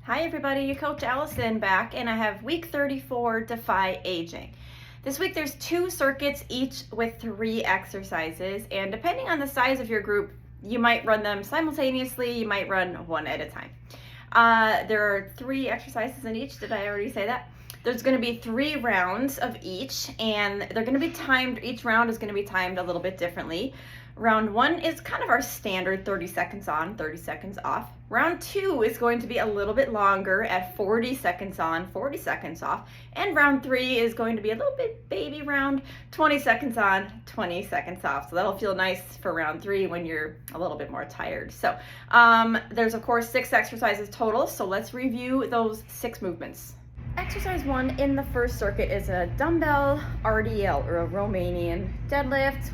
Hi everybody, Coach Allison back, and I have week 34, Defy Aging. This week there's 2 circuits, each with 3 exercises, and depending on the size of your group, you might run them simultaneously, you might run one at a time. There are 3 exercises in each. Did I already say that? There's going to be 3 rounds of each, and they're going to be timed. Each round is going to be timed a little bit differently. Round 1 is kind of our standard 30 seconds on, 30 seconds off. Round 2 is going to be a little bit longer at 40 seconds on, 40 seconds off. And round 3 is going to be a little bit baby round, 20 seconds on, 20 seconds off. So that'll feel nice for round 3 when you're a little bit more tired. So there's of course 6 exercises total. So let's review those 6 movements. Exercise 1 in the first circuit is a dumbbell RDL, or a Romanian deadlift.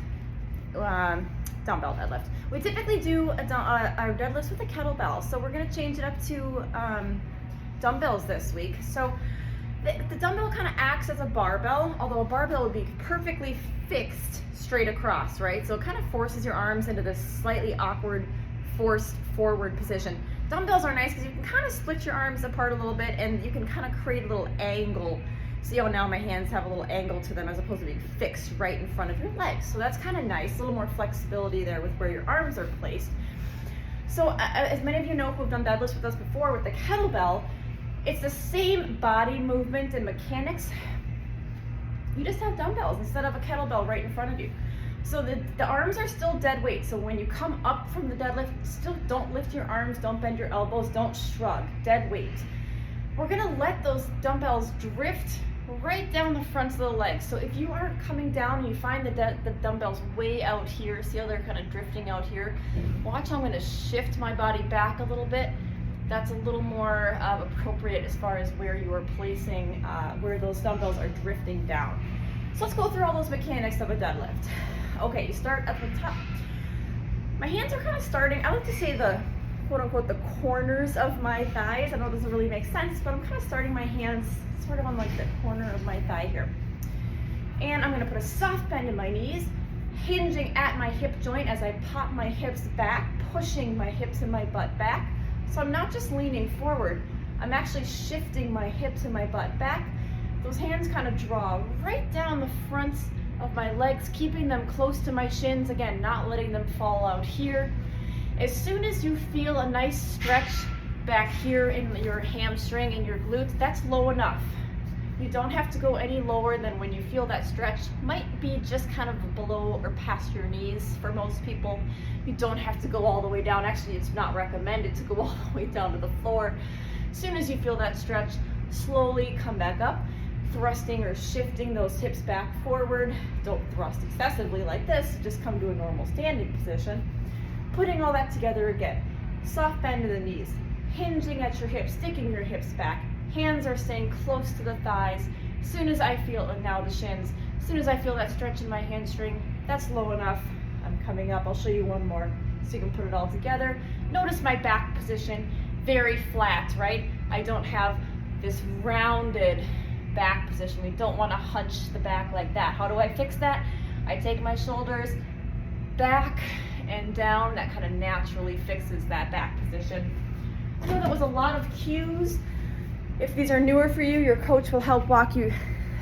Dumbbell deadlift. We typically do our deadlifts with a kettlebell, so we're going to change it up to dumbbells this week. So the dumbbell kind of acts as a barbell, although a barbell would be perfectly fixed straight across, right? So it kind of forces your arms into this slightly awkward forced forward position. Dumbbells are nice because you can kind of split your arms apart a little bit, and you can kind of create a little angle. See how now my hands have a little angle to them as opposed to being fixed right in front of your legs. So that's kind of nice, a little more flexibility there with where your arms are placed. So as many of you know who've done deadlifts with us before, with the kettlebell, it's the same body movement and mechanics. You just have dumbbells instead of a kettlebell right in front of you. So the arms are still dead weight. So when you come up from the deadlift, still don't lift your arms, don't bend your elbows, don't shrug, dead weight. We're gonna let those dumbbells drift right down the fronts of the legs. So if you are coming down and you find the dumbbells way out here, see how they're kind of drifting out here? Watch how I'm gonna shift my body back a little bit. That's a little more appropriate as far as where you are placing, where those dumbbells are drifting down. So let's go through all those mechanics of a deadlift. Okay, you start at the top. My hands are kind of starting, I like to say the quote unquote the corners of my thighs. I know it doesn't really make sense, but I'm kind of starting my hands sort of on like the corner of my thigh here. And I'm gonna put a soft bend in my knees, hinging at my hip joint as I pop my hips back, pushing my hips and my butt back. So I'm not just leaning forward, I'm actually shifting my hips and my butt back. Those hands kind of draw right down the fronts of my legs, keeping them close to my shins, again, not letting them fall out here. As soon as you feel a nice stretch back here in your hamstring and your glutes, that's low enough. You don't have to go any lower than when you feel that stretch. Might be just kind of below or past your knees for most people. You don't have to go all the way down. Actually, it's not recommended to go all the way down to the floor. As soon as you feel that stretch, slowly come back up, thrusting or shifting those hips back forward. Don't thrust excessively like this, just come to a normal standing position. Putting all that together again. Soft bend to the knees, hinging at your hips, sticking your hips back. Hands are staying close to the thighs. As soon as I feel, and now the shins, as soon as I feel that stretch in my hamstring, that's low enough. I'm coming up. I'll show you one more so you can put it all together. Notice my back position, very flat, right? I don't have this rounded back position. We don't want to hunch the back like that. How do I fix that? I take my shoulders back and down. That kind of naturally fixes that back position. I know that was a lot of cues. If these are newer for you, your coach will help walk you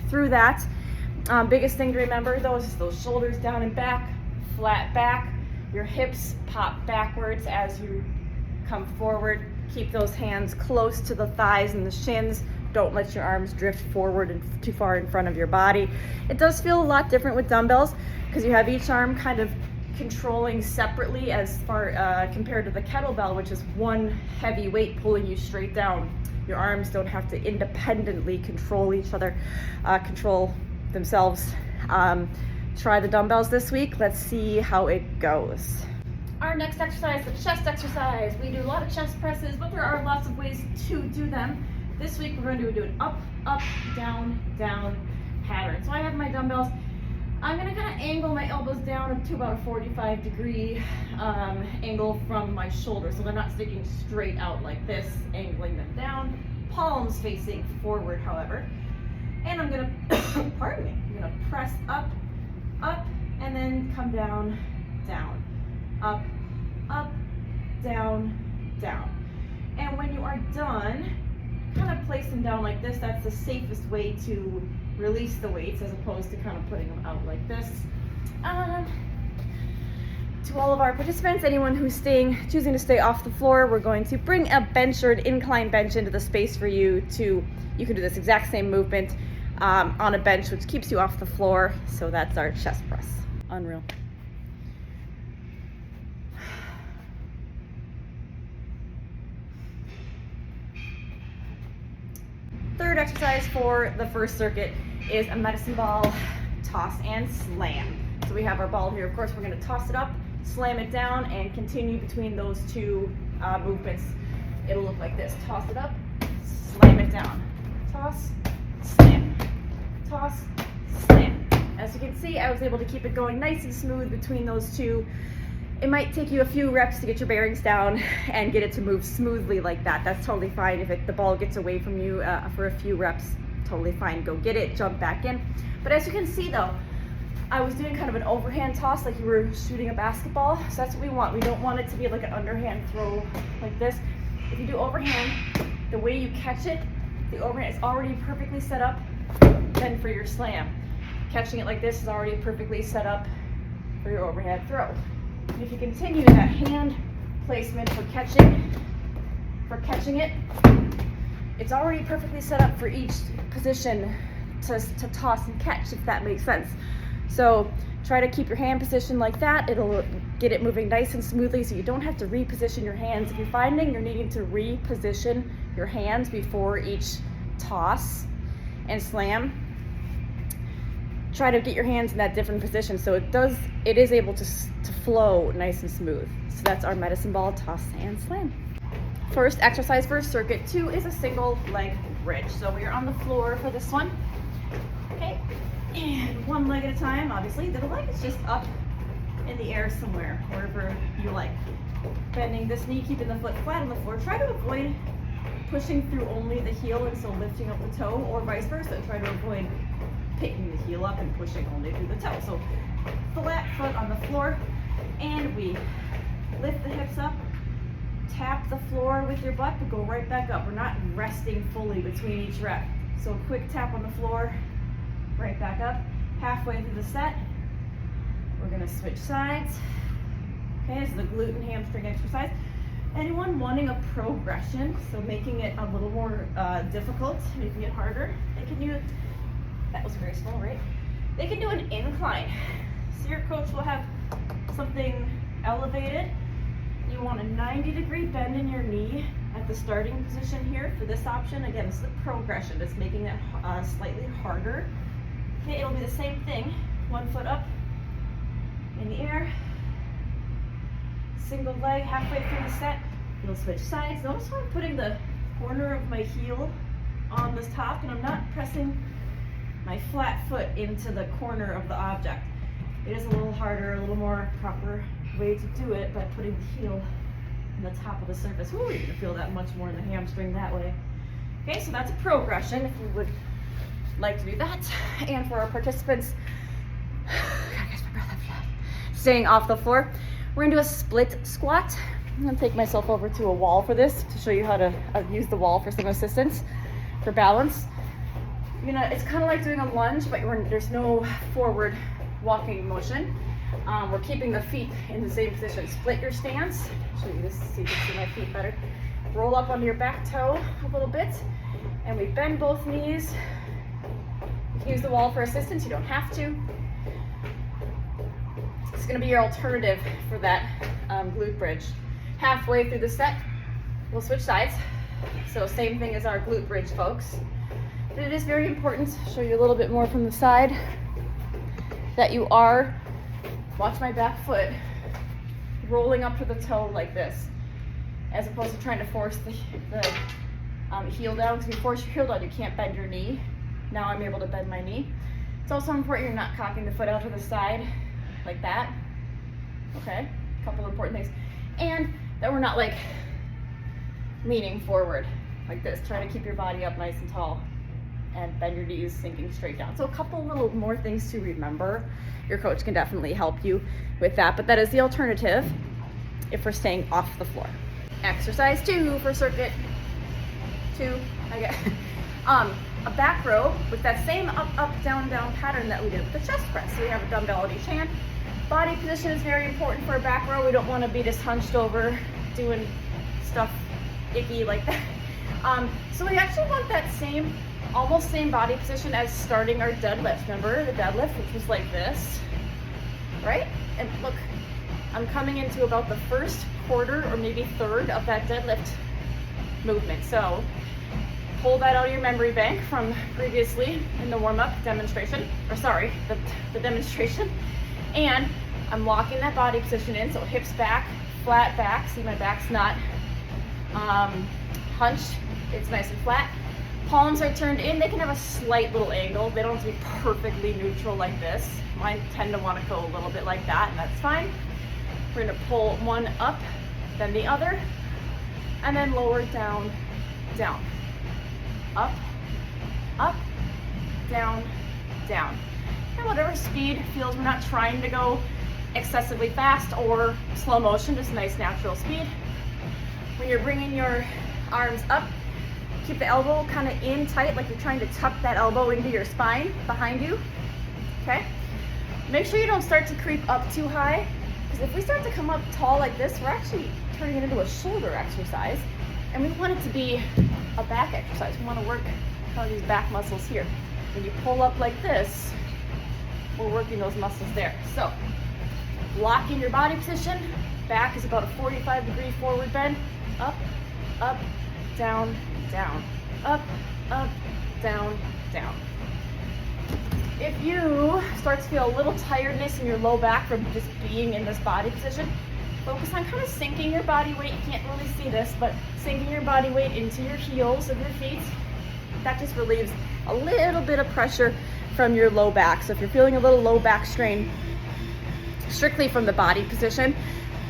through that. Biggest thing to remember though is those shoulders down and back, flat back. Your hips pop backwards as you come forward. Keep those hands close to the thighs and the shins. Don't let your arms drift forward and too far in front of your body. It does feel a lot different with dumbbells because you have each arm kind of controlling separately as far compared to the kettlebell, which is one heavy weight pulling you straight down. Your arms don't have to independently control each other, control themselves. Try the dumbbells this week. Let's see how it goes. Our next exercise, the chest exercise. We do a lot of chest presses, but there are lots of ways to do them. This week we're going to do an up, up, down, down pattern. So I have my dumbbells. I'm going to kind of angle my elbows down to about a 45-degree angle from my shoulder, so they're not sticking straight out like this, angling them down. Palms facing forward, however. And I'm going to, pardon me, I'm going to press up, up, and then come down, down. Up, up, down, down. And when you are done, kind of place them down like this. That's the safest way to release the weights, as opposed to kind of putting them out like this. To all of our participants, anyone who's choosing to stay off the floor, we're going to bring a bench or an incline bench into the space for you you can do this exact same movement on a bench, which keeps you off the floor. So that's our chest press. Unreal. Third exercise for the first circuit is a medicine ball toss and slam. So we have our ball here. Of course, we're going to toss it up, slam it down, and continue between those two movements. It'll look like this. Toss it up, slam it down. Toss, slam, toss, slam. As you can see, I was able to keep it going nice and smooth between those two. It might take you a few reps to get your bearings down and get it to move smoothly like that. That's totally fine. If the ball gets away from you for a few reps, totally fine. Go get it, jump back in. But as you can see though, I was doing kind of an overhand toss like you were shooting a basketball. So that's what we want. We don't want it to be like an underhand throw like this. If you do overhand, the way you catch it, the overhand is already perfectly set up then for your slam. Catching it like this is already perfectly set up for your overhead throw. And if you continue that hand placement for catching it, it's already perfectly set up for each position to toss and catch, if that makes sense. So try to keep your hand position like that. It'll get it moving nice and smoothly so you don't have to reposition your hands. If you're finding you're needing to reposition your hands before each toss and slam, try to get your hands in that different position so it is able to flow nice and smooth. So that's our medicine ball toss and slam. First exercise for circuit 2 is a single leg bridge. So we are on the floor for this one. Okay, and one leg at a time. Obviously the leg is just up in the air somewhere, wherever you like. Bending this knee, keeping the foot flat on the floor. Try to avoid pushing through only the heel and so lifting up the toe, or vice versa. Try to avoid picking the heel up and pushing only through the toe. So flat foot on the floor, and we lift the hips up, tap the floor with your butt, but go right back up. We're not resting fully between each rep. So quick tap on the floor, right back up. Halfway through the set, we're gonna switch sides. Okay, this is the glute and hamstring exercise. Anyone wanting a progression, so making it a little more difficult, making it harder, they can do, that was very small, right? They can do an incline. So your coach will have something elevated. You want a 90-degree bend in your knee at the starting position here for this option. Again, this is the progression. It's making it slightly harder. Okay, it'll be the same thing. One foot up in the air. Single leg halfway through the set. We'll switch sides. Notice how I'm putting the corner of my heel on this top, and I'm not pressing my flat foot into the corner of the object. It is a little harder, a little more proper way to do it by putting the heel on the top of the surface. Ooh, you're gonna feel that much more in the hamstring that way. Okay, so that's a progression if you would like to do that. And for our participants, gotta catch my breath after that. Staying off the floor, we're gonna do a split squat. I'm gonna take myself over to a wall for this to show you how to use the wall for some assistance for balance. It's kind of like doing a lunge, but there's no forward walking motion. We're keeping the feet in the same position. Split your stance. I'll show you this so you can see my feet better. Roll up onto your back toe a little bit, and we bend both knees. You can use the wall for assistance. You don't have to. It's going to be your alternative for that glute bridge. Halfway through the set, we'll switch sides. So same thing as our glute bridge, folks. But it is very important, show you a little bit more from the side, that you are, watch my back foot, rolling up to the toe like this, as opposed to trying to force the heel down. Because if you force your heel down, you can't bend your knee. Now I'm able to bend my knee. It's also important you're not cocking the foot out to the side like that. Okay, a couple important things. And that we're not like leaning forward like this. Try to keep your body up nice and tall and bend your knees sinking straight down. So a couple little more things to remember. Your coach can definitely help you with that, but that is the alternative if we're staying off the floor. Exercise 2 for circuit 2, I guess. A back row with that same up, up, down, down pattern that we did with the chest press. So we have a dumbbell at each hand. Body position is very important for a back row. We don't want to be just hunched over doing stuff icky like that. So we actually want that same, almost same body position as starting our deadlift. Remember the deadlift, which was like this, right? And look, I'm coming into about the first quarter or maybe third of that deadlift movement. So pull that out of your memory bank from previously in the warm-up demonstration, or sorry, the demonstration. And I'm locking that body position in, so hips back, flat back. See, my back's not hunched, it's nice and flat. Palms are turned in. They can have a slight little angle. They don't have to be perfectly neutral like this. Mine tend to want to go a little bit like that, and that's fine. We're gonna pull one up, then the other, and then lower, down, down. Up, up, down, down. And whatever speed feels, we're not trying to go excessively fast or slow motion, just nice natural speed. When you're bringing your arms up, keep the elbow kind of in tight, like you're trying to tuck that elbow into your spine behind you, okay? Make sure you don't start to creep up too high, because if we start to come up tall like this, we're actually turning it into a shoulder exercise. And we want it to be a back exercise. We want to work on these back muscles here. When you pull up like this, we're working those muscles there. So, lock in your body position. Back is about a 45-degree forward bend. Up, up, down, down. Up, up, down, down. If you start to feel a little tiredness in your low back from just being in this body position, focus on kind of sinking your body weight. You can't really see this, but sinking your body weight into your heels of your feet. That just relieves a little bit of pressure from your low back. So if you're feeling a little low back strain, strictly from the body position,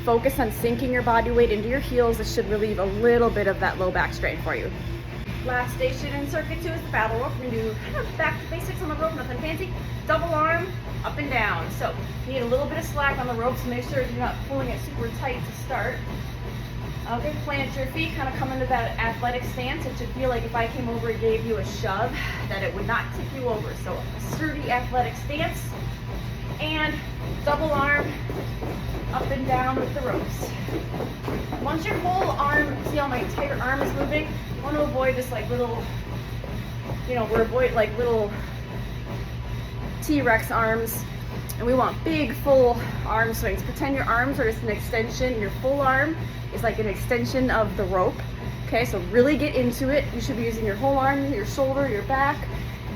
focus on sinking your body weight into your heels. It should relieve a little bit of that low back strain for you. Last station in circuit 2 is the battle rope. We're gonna do kind of back to basics on the rope, nothing fancy. Double arm, up and down. So you need a little bit of slack on the rope, so make sure you're not pulling it super tight to start. Okay, plant your feet, kind of come into that athletic stance. It should feel like if I came over and gave you a shove, that it would not tip you over. So a sturdy athletic stance, and double arm, up and down with the ropes. Once your whole arm, see how my entire arm is moving, I want to avoid this like little, we're avoiding like little T-Rex arms, and we want big full arm swings. Pretend your arms are just an extension. Your full arm is like an extension of the rope. Okay, so really get into it. You should be using your whole arm, your shoulder, your back,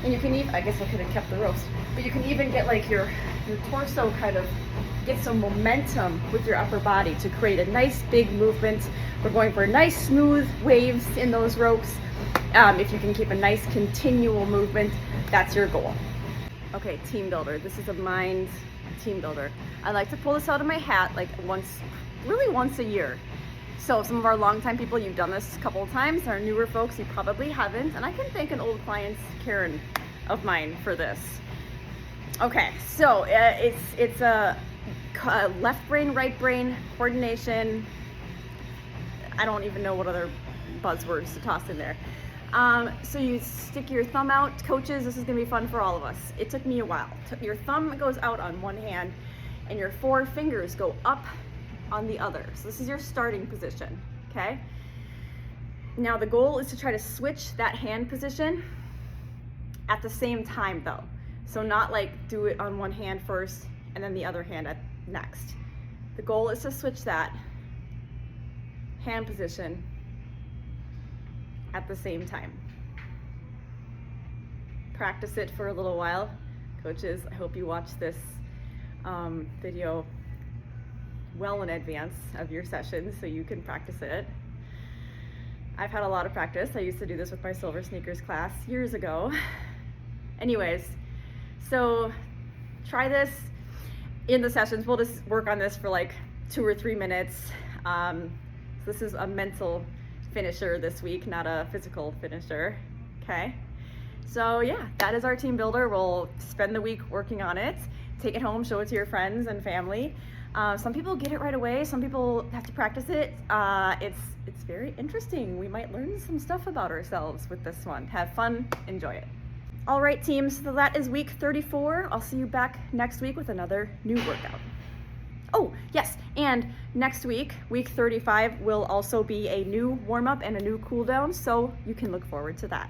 and you can even, I guess I could have kept the ropes, but you can even get like your torso kind of get some momentum with your upper body to create a nice big movement. We're going for nice smooth waves in those ropes. If you can keep a nice continual movement, that's your goal. Okay, team builder. This is a mind team builder. I like to pull this out of my hat like once a year. So some of our longtime people, you've done this a couple of times. Our newer folks, you probably haven't. And I can thank an old client, Karen, of mine for this. Okay, so it's a left brain, right brain coordination. I don't even know what other buzzwords to toss in there. So you stick your thumb out. Coaches, this is gonna be fun for all of us. It took me a while. Your thumb goes out on one hand and your 4 fingers go up on the other. So this is your starting position, okay? Now the goal is to try to switch that hand position at the same time though. So not like do it on one hand first and then the other hand at next. The goal is to switch that hand position at the same time. Practice it for a little while. Coaches, I hope you watch this video well in advance of your sessions so you can practice it. I've had a lot of practice. I used to do this with my Silver Sneakers class years ago. Anyways, so try this in the sessions. We'll just work on this for like 2 or 3 minutes. This is a mental finisher this week, not a physical finisher, okay? So yeah, that is our team builder. We'll spend the week working on it, take it home, show it to your friends and family. Some people get it right away. Some people have to practice it. It's very interesting. We might learn some stuff about ourselves with this one. Have fun, enjoy it. All right, teams, so that is week 34. I'll see you back next week with another new workout. Oh, yes, and next week, week 35, will also be a new warm-up and a new cool down, so you can look forward to that.